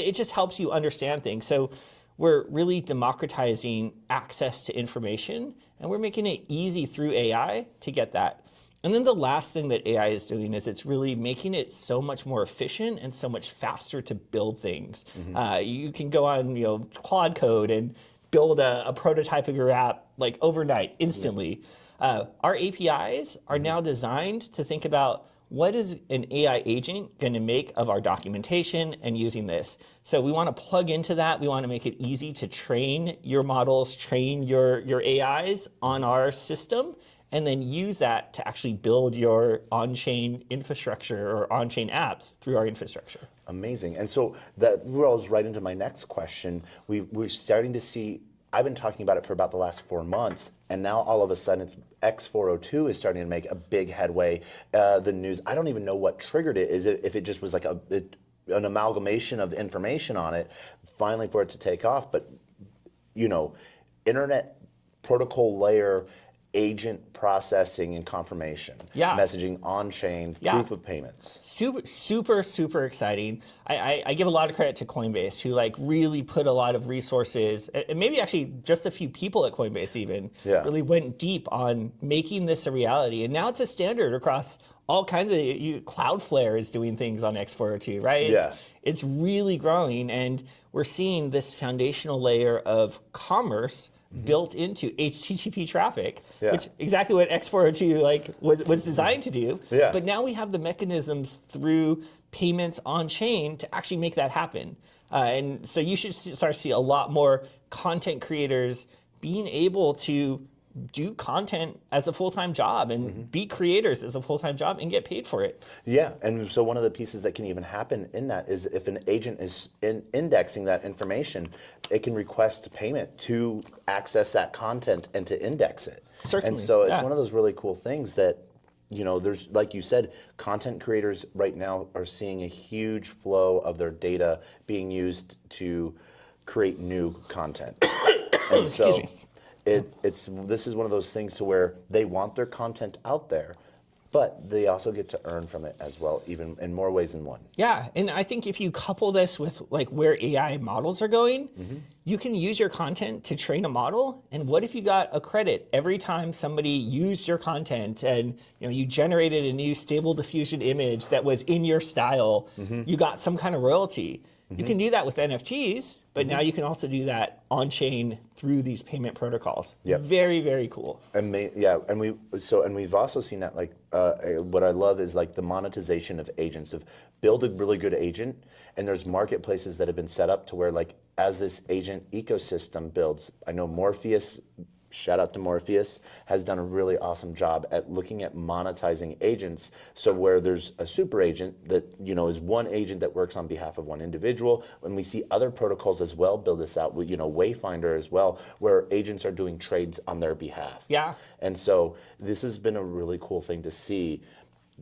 it just helps you understand things. So we're really democratizing access to information, and we're making it easy through AI to get that. And then the last thing that AI is doing is it's really making it so much more efficient and so much faster to build things. You can go on, Claude Code and build a prototype of your app like overnight, instantly. Our APIs are now designed to think about what is an AI agent going to make of our documentation and using this. So we want to plug into that. We want to make it easy to train your models, train your AIs on our system, and then use that to actually build your on-chain infrastructure or on-chain apps through our infrastructure. Amazing. And so that rolls right into my next question. We're starting to see, I've been talking about it for about the last 4 months, and now all of a sudden it's X402 is starting to make a big headway. The news, I don't even know what triggered it. If it just was like an amalgamation of information on it, finally for it to take off. But, internet protocol layer agent processing and confirmation, messaging on-chain, proof of payments. Super exciting. I give a lot of credit to Coinbase, who really put a lot of resources, and maybe actually just a few people at Coinbase even, really went deep on making this a reality. And now it's a standard across all kinds of, Cloudflare is doing things on X402, right? It's really growing, and we're seeing this foundational layer of commerce built into HTTP traffic, which exactly what X402 was designed to do. But now we have the mechanisms through payments on chain to actually make that happen. And so you should start to see a lot more content creators being able to do content as a full-time job and be creators as a full-time job and get paid for it. Yeah, and so one of the pieces that can even happen in that is if an agent is indexing that information, it can request payment to access that content and to index it. Certainly. And so it's one of those really cool things that, there's, like you said, content creators right now are seeing a huge flow of their data being used to create new content. And so, Excuse me. This is one of those things to where they want their content out there, but they also get to earn from it as well, even in more ways than one. Yeah, and I think if you couple this with where AI models are going, you can use your content to train a model. And what if you got a credit every time somebody used your content and you generated a new stable diffusion image that was in your style, you got some kind of royalty. You can do that with NFTs, but now you can also do that on-chain through these payment protocols. Very, very cool. And we've also seen that what I love is the monetization of agents, of build a really good agent, and there's marketplaces that have been set up to where as this agent ecosystem builds. I know Morpheus, shout out to Morpheus, has done a really awesome job at looking at monetizing agents. So where there's a super agent that is one agent that works on behalf of one individual, and we see other protocols as well build this out. Wayfinder as well, where agents are doing trades on their behalf. And so this has been a really cool thing to see.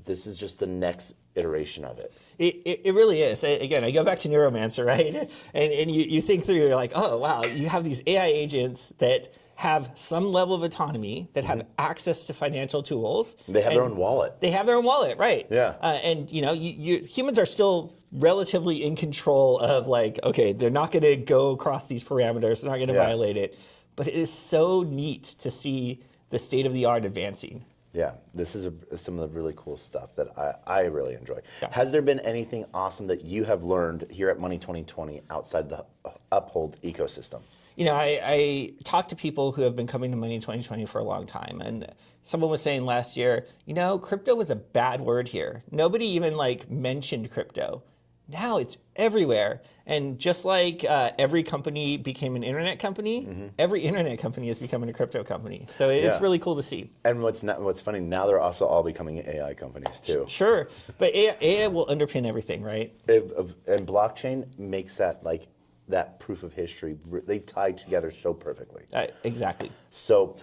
This is just the next iteration of it. It really is. Again, I go back to Neuromancer, right? And you think through, you're like, oh wow, you have these AI agents that have some level of autonomy, that have access to financial tools. They have their own wallet. They have their own wallet, right? And humans are still relatively in control of okay, they're not going to go across these parameters, they're not going to violate it. But it is so neat to see the state of the art advancing. Yeah, this is some of the really cool stuff that I really enjoy. Has there been anything awesome that you have learned here at Money 2020 outside the Uphold ecosystem? I talk to people who have been coming to Money 2020 for a long time, and someone was saying last year, crypto was a bad word here. Nobody even mentioned crypto. Now it's everywhere. And just like every company became an internet company, every internet company is becoming a crypto company. So it's really cool to see. And what's funny, now they're also all becoming AI companies too. Sure, but AI will underpin everything, right? And blockchain makes that that proof of history, they tie together so perfectly. Exactly. So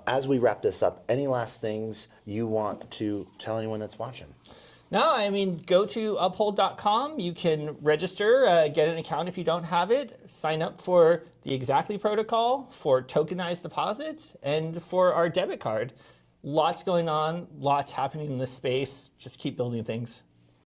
as we wrap this up, any last things you want to tell anyone that's watching? No, go to uphold.com. You can register, get an account if you don't have it, sign up for the Exactly protocol, for tokenized deposits, and for our debit card. Lots going on, lots happening in this space. Just keep building things.